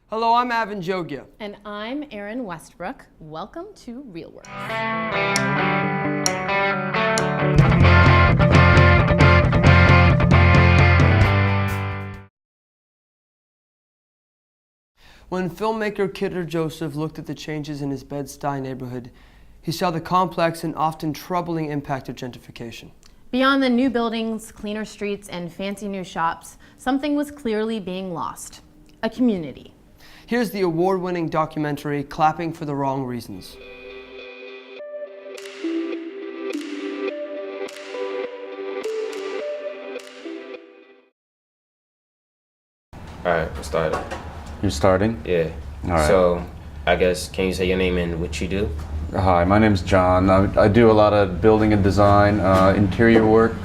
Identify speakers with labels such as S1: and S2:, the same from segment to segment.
S1: Hello, I'm Avin Jogia.
S2: And I'm Erin Westbrook. Welcome to Real Work.
S1: When filmmaker Kidder Joseph looked at the changes in his Bed-Stuy neighborhood, he saw the complex and often troubling impact of gentrification.
S2: Beyond the new buildings, cleaner streets, and fancy new shops, something was clearly being lost: a community.
S1: Here's the award-winning documentary, Clapping for the Wrong Reasons.
S3: All right, we'll start.
S4: You're starting?
S3: Yeah.
S4: All right.
S3: So, I guess, can you say your name and what you do?
S4: Hi, my name's John. I do a lot of building and design, interior work,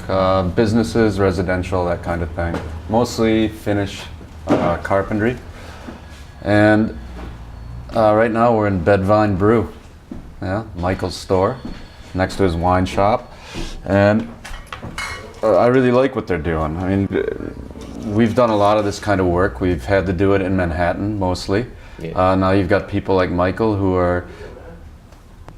S4: businesses, residential, that kind of thing. Mostly finish carpentry. And right now we're in Bedvine Brew, yeah, Michael's store, next to his wine shop. And I really like what they're doing. I mean, we've done a lot of this kind of work. We've had to do it in Manhattan mostly. Yeah. Now you've got people like Michael who are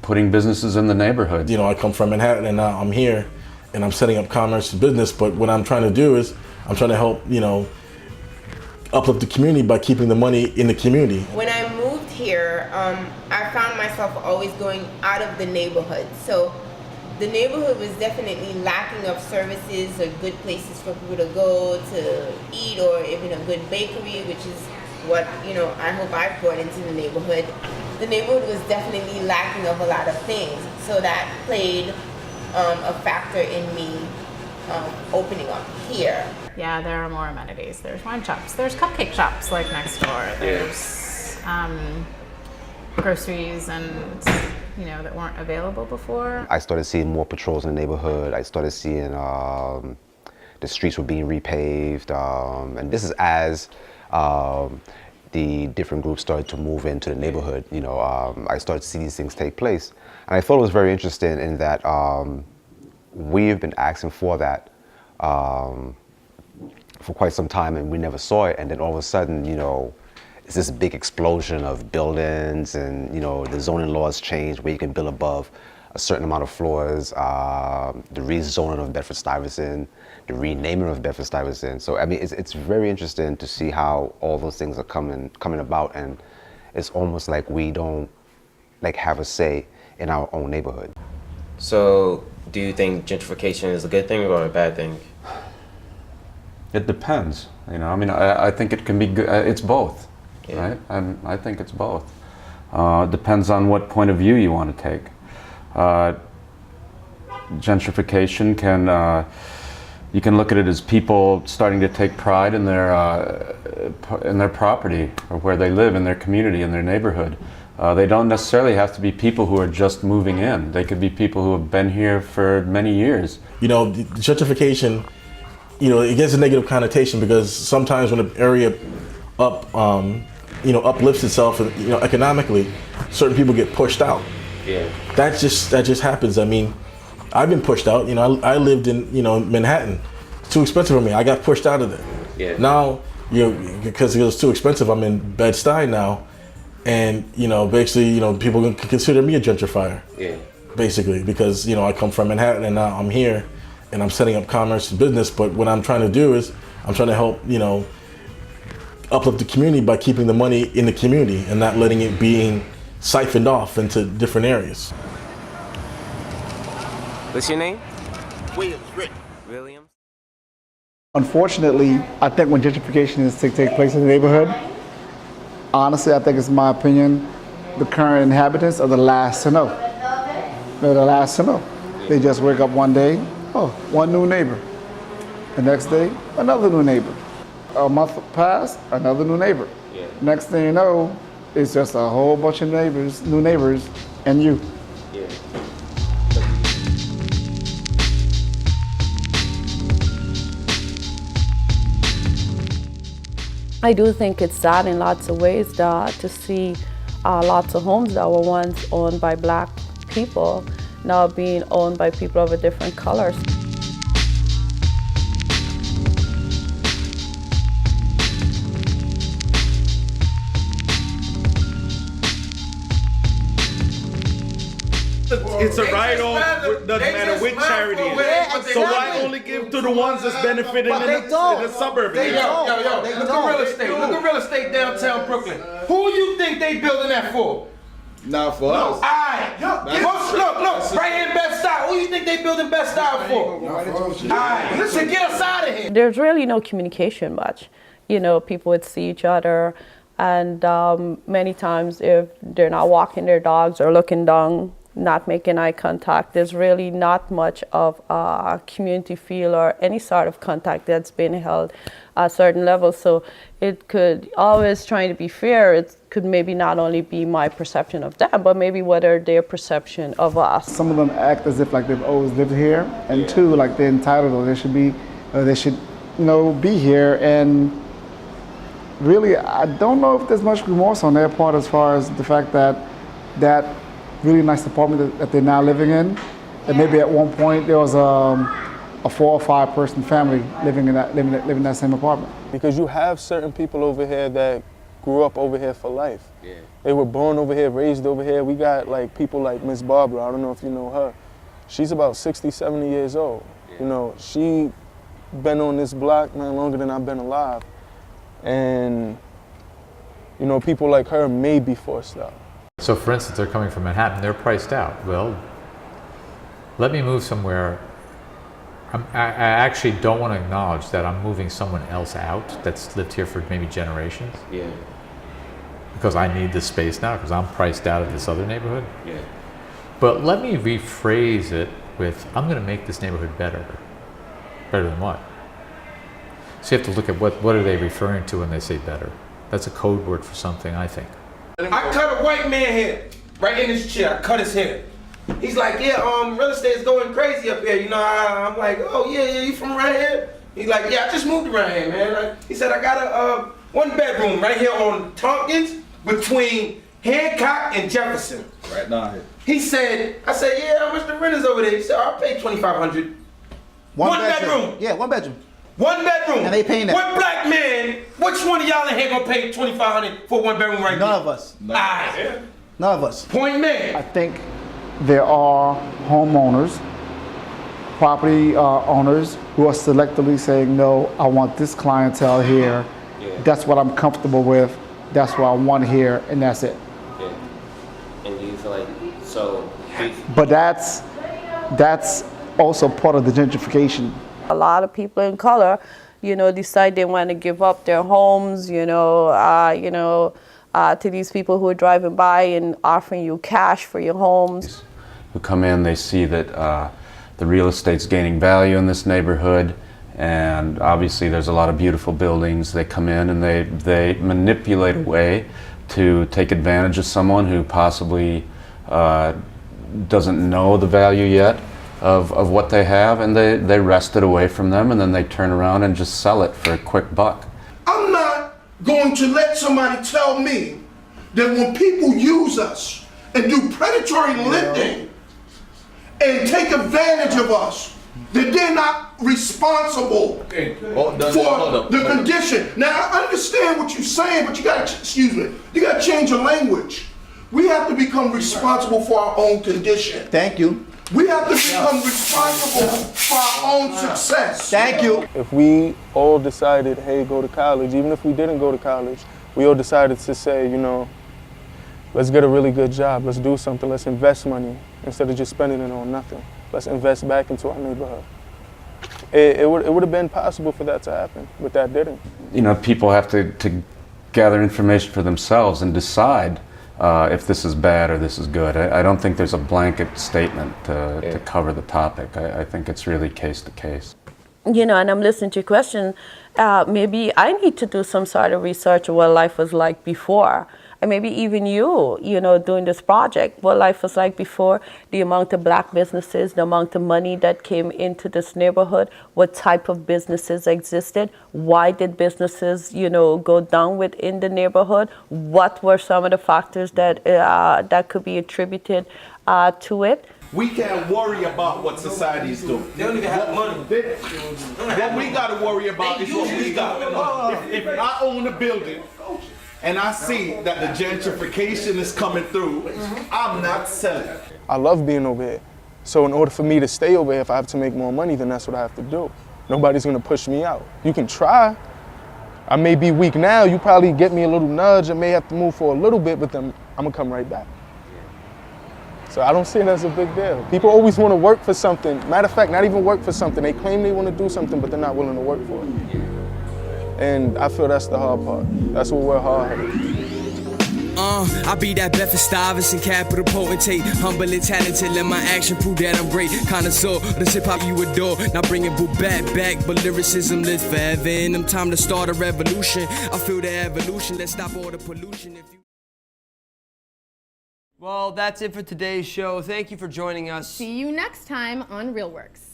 S4: putting businesses in the neighborhood.
S5: You know, I come from Manhattan and now I'm here and I'm setting up commerce and business, but what I'm trying to do is I'm trying to help, you know, uplift the community by keeping the money in the community.
S6: When I moved here, I found myself always going out of the neighborhood. So the neighborhood was definitely lacking of services or good places for people to go to eat, or even a good bakery, which is what, you know, I hope I've brought into the neighborhood. The neighborhood was definitely lacking of a lot of things. So that played a factor in me opening up here.
S7: Yeah, there are more amenities. There's wine shops. There's cupcake shops like next door. There's groceries and, you know, that weren't available before.
S8: I started seeing more patrols in the neighborhood. I started seeing the streets were being repaved. And this is as the different groups started to move into the neighborhood. You know, I started to see these things take place. And I thought it was very interesting in that we've been asking for that for quite some time, and we never saw it. And then all of a sudden, you know, it's this big explosion of buildings, and you know, the zoning laws changed where you can build above a certain amount of floors, the rezoning of Bedford-Stuyvesant, the renaming of Bedford-Stuyvesant. So I mean, it's very interesting to see how all those things are coming about, and it's almost like we don't like have a say in our own neighborhood.
S3: So, do you think gentrification is a good thing or a bad thing?
S4: It depends, you know. I mean, I think it can be good. It's both,
S3: Yeah.
S4: right? And I think it's both. Depends on what point of view you want to take. Gentrification can, you can look at it as people starting to take pride in their property, or where they live, in their community, in their neighborhood. They don't necessarily have to be people who are just moving in. They could be people who have been here for many years.
S5: You know, the gentrification, you know, it gets a negative connotation because sometimes when an area uplifts itself, you know, economically, certain people get pushed out.
S3: Yeah.
S5: That just happens. I mean, I've been pushed out. You know, I lived in, you know, Manhattan. It's too expensive for me. I got pushed out of there.
S3: Yeah.
S5: Now, you know, because it was too expensive, I'm in Bed-Stuy now, and you know, basically, you know, people can consider me a gentrifier.
S3: Yeah.
S5: Basically, because you know, I come from Manhattan and now I'm here, and I'm setting up commerce and business. But what I'm trying to do is I'm trying to help, you know, uplift the community by keeping the money in the community and not letting it being siphoned off into different areas.
S3: What's your name?
S5: Williams, Rick.
S3: Williams.
S9: Unfortunately, I think when gentrification is to take place in the neighborhood, honestly, I think it's my opinion, the current inhabitants are the last to know. They're the last to know. They just wake up one day, oh, one new neighbor. The next day, another new neighbor. A month passed, another new neighbor.
S3: Yeah.
S9: Next thing you know, it's just a whole bunch of neighbors, new neighbors, and you.
S3: Yeah.
S10: I do think it's sad in lots of ways that to see lots of homes that were once owned by Black people now being owned by people of a different colors.
S11: it's a write-off. Doesn't matter which charity it is. So why only give to the ones that's benefiting in the suburb?
S12: Look at real estate. Look at real estate downtown Brooklyn. Who you think they building that for?
S11: Not for us.
S12: Alright, look, right here in Bed-Stuy. Who you think they building Bed-Stuy for? Alright, listen, get us out of here.
S10: There's really no communication much. You know, people would see each other, and many times if they're not walking their dogs or looking down, not making eye contact, there's really not much of a community feel or any sort of contact that's been held at certain levels. So it could always, trying to be fair, it could maybe not only be my perception of them, but maybe whether their perception of us.
S9: Some of them act as if like they've always lived here, and two, like they're entitled or they should, be here. And really, I don't know if there's much remorse on their part as far as the fact that that really nice apartment that they're now living in, and maybe at one point there was a 4 or 5 person family living in that same apartment.
S13: Because you have certain people over here that grew up over here for life. Yeah. They were born over here, raised over here. We got like people like Miss Barbara, I don't know if you know her. She's about 60, 70 years old. Yeah. You know, she been on this block, man, longer than I've been alive. And, you know, people like her may be forced out.
S14: So for instance, they're coming from Manhattan, they're priced out. Well, let me move somewhere. I actually don't want to acknowledge that I'm moving someone else out that's lived here for maybe generations.
S3: Yeah.
S14: Because I need this space now, because I'm priced out of this other neighborhood.
S3: Yeah.
S14: But let me rephrase it with, I'm going to make this neighborhood better. Better than what? So you have to look at what are they referring to when they say better. That's a code word for something, I think.
S12: I cut a white man hair right in his chair. I cut his hair. He's like, yeah, real estate is going crazy up here. You know, I'm like, oh yeah, you from around here? He's like, yeah, I just moved around here, man. Like, he said, I got a 1-bedroom right here on Tompkins between Hancock and Jefferson.
S11: Right now.
S12: He said, I said, yeah, how much the rent is over there? He said, I'll pay $2,500. One bedroom.
S15: Yeah, 1 bedroom.
S12: 1 bedroom.
S15: And they paying that.
S12: What black man, which one of y'all in here gonna pay $2,500 for 1 bedroom right now?
S15: None of us.
S12: Alright.
S15: None of us.
S12: Point man.
S9: I think there are homeowners, property owners who are selectively saying, no, I want this clientele here.
S3: Yeah.
S9: That's what I'm comfortable with. That's what I want here, and that's it.
S3: Yeah. And do you feel like, so...
S9: But that's also part of the gentrification.
S10: A lot of people in color, decide they want to give up their homes, to these people who are driving by and offering you cash for your homes.
S4: Who come in, they see that the real estate's gaining value in this neighborhood, and obviously there's a lot of beautiful buildings. They come in and they manipulate a way to take advantage of someone who possibly doesn't know the value yet of what they have, and they wrest it away from them, and then they turn around and just sell it for a quick buck.
S16: I'm not going to let somebody tell me that when people use us and do predatory lending and take advantage of us, that they're not responsible for the condition. Now, I understand what you're saying, but you gotta change your language. We have to become responsible for our own condition.
S15: Thank you.
S16: We have to become responsible for our own success.
S15: Thank you.
S13: If we all decided, hey, go to college, even if we didn't go to college, we all decided to say, let's get a really good job, let's do something, let's invest money instead of just spending it on nothing. Let's invest back into our neighborhood. It would have been possible for that to happen, but that didn't.
S4: People have to gather information for themselves and decide if this is bad or this is good. I don't think there's a blanket statement to cover the topic. I think it's really case to case.
S10: And I'm listening to your question. Maybe I need to do some sort of research of what life was like before. And maybe even you, doing this project, what life was like before, the amount of black businesses, the amount of money that came into this neighborhood, what type of businesses existed, why did businesses, go down within the neighborhood, what were some of the factors that could be attributed to it.
S11: We can't worry about what society's doing.
S12: They don't even have money.
S11: What we got to worry about is what we got. If I own a building and I see that the gentrification is coming through, I'm not selling.
S13: I love being over here. So in order for me to stay over here, if I have to make more money, then that's what I have to do. Nobody's gonna push me out. You can try. I may be weak now, you probably get me a little nudge, I may have to move for a little bit, but then I'm gonna come right back. So I don't see it as a big deal. People always wanna work for something. Matter of fact, not even work for something. They claim they wanna do something, but they're not willing to work for it. And I feel that's the hard part. That's what we're hard-headed.
S15: I be that Bethesda-Stuyvesant capital potentate, humble and talented, let my action prove that I'm great. Connoisseur, this hip-hop you adore, now bringing boot back, but lyricism lives forever in them. Time to start a revolution, I feel the evolution, let's stop all the pollution.
S1: Well, that's it for today's show. Thank you for joining us.
S2: See you next time on Real Works.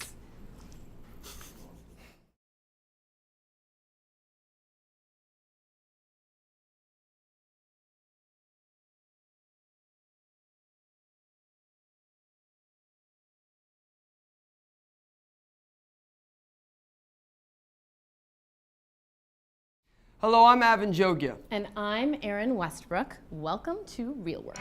S1: Hello, I'm Avin Jogia.
S2: And I'm Erin Westbrook. Welcome to Real Works.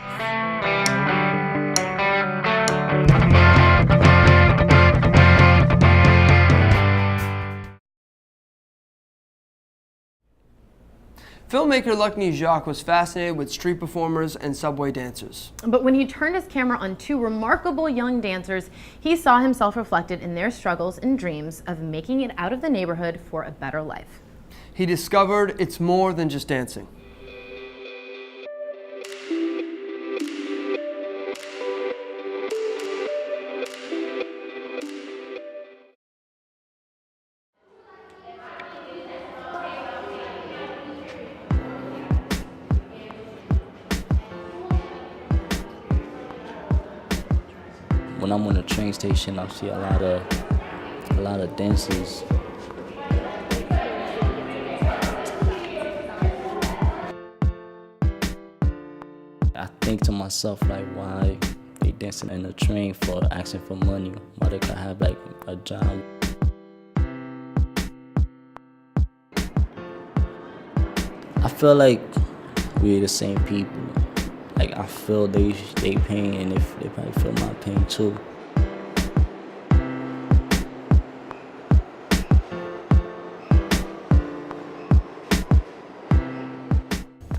S1: Filmmaker Luckney Jacques was fascinated with street performers and subway dancers.
S2: But when he turned his camera on two remarkable young dancers, he saw himself reflected in their struggles and dreams of making it out of the neighborhood for a better life.
S1: He discovered it's more than just dancing.
S17: When I'm on the train station, I see a lot of dancers. I think to myself, like, why they dancing in the train for asking for money? Why they could have like a job? I feel like we're the same people. Like, I feel they pain, and they probably feel my pain too.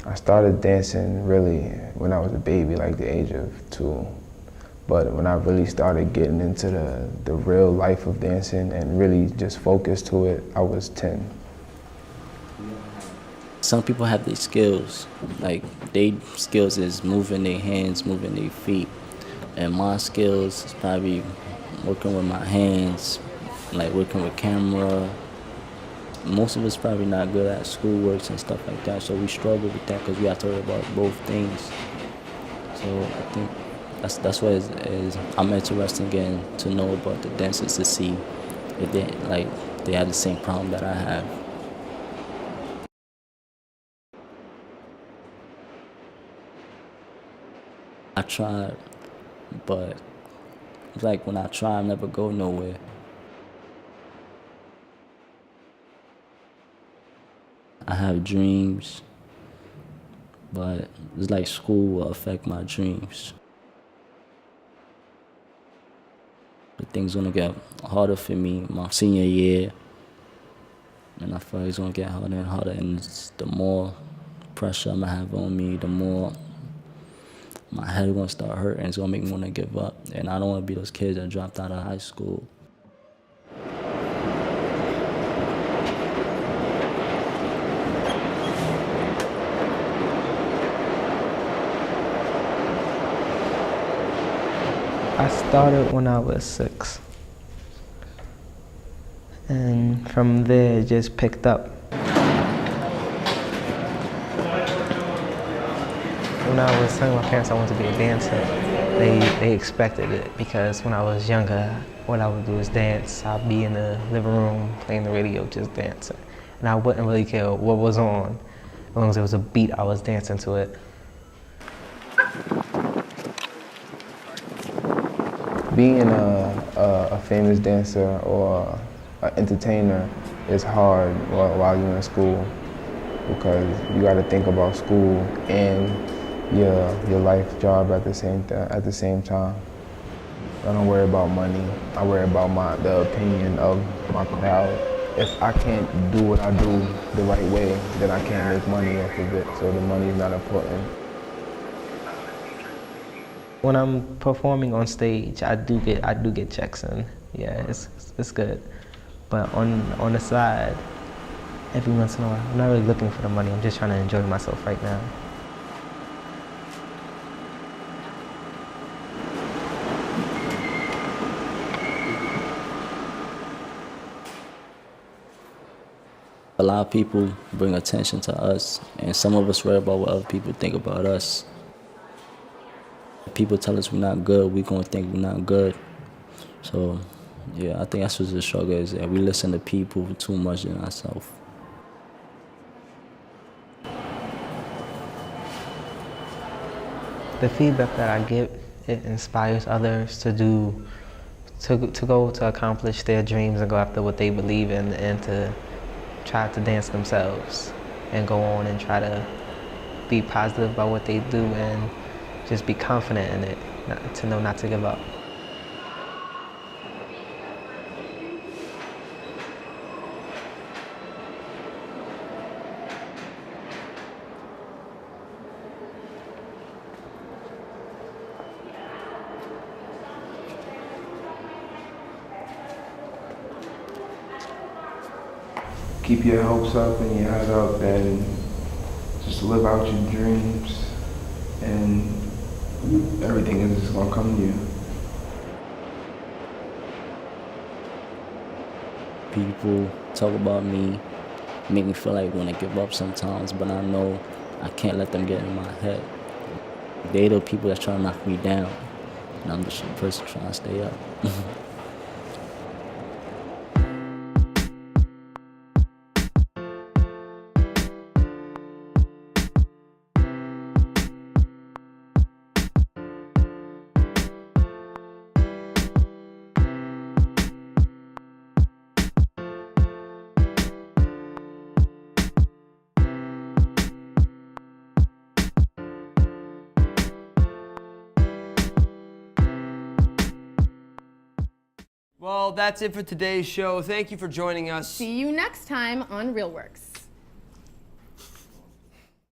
S18: I started dancing really when I was a baby, like the age of 2. But when I really started getting into the real life of dancing and really just focused to it, I was 10.
S17: Some people have their skills. Like, their skills is moving their hands, moving their feet. And my skills is probably working with my hands, like working with camera. Most of us probably not good at schoolwork and stuff like that, so we struggle with that because we have to worry about both things. So I think that's what is I'm interested in getting to know about the dancers, to see if they have the same problem that I have. I tried, but it's like when I try, I never go nowhere. I have dreams, but it's like school will affect my dreams. But things gonna get harder for me my senior year, and I feel like it's gonna get harder and harder, and the more pressure I'm gonna have on me, the more my head gonna start hurting. It's gonna make me wanna give up, and I don't wanna be those kids that dropped out of high school.
S19: I started when I was 6, and from there it just picked up. When I was telling my parents I wanted to be a dancer, they expected it, because when I was younger, what I would do is dance. I'd be in the living room playing the radio, just dancing, and I wouldn't really care what was on. As long as there was a beat, I was dancing to it.
S18: Being a famous dancer or an entertainer is hard while you're in school. because you got to think about school and your life job at the same time. I don't worry about money. I worry about the opinion of my crowd. If I can't do what I do the right way, then I can't make money off of it. So the money is not important.
S19: When I'm performing on stage, I do get checks in. Yeah, it's good. But on the side, every once in a while, I'm not really looking for the money. I'm just trying to enjoy myself right now.
S17: A lot of people bring attention to us, and some of us worry about what other people think about us. If people tell us we're not good, we're gonna think we're not good. So, yeah, I think that's what the struggle is, that we listen to people too much than ourselves.
S19: The feedback that I get, it inspires others to go to accomplish their dreams and go after what they believe in, and to try to dance themselves and go on and try to be positive about what they do and just be confident in it, to know not to give up.
S18: Keep your hopes up and your head up and just live out your dreams, and everything is just gonna come to you.
S17: People talk about me, make me feel like I want to give up sometimes, but I know I can't let them get in my head. They're the people that's trying to knock me down, and I'm just a person trying to stay up.
S1: Well, that's it for today's show. Thank you for joining us.
S2: See you next time on RealWorks.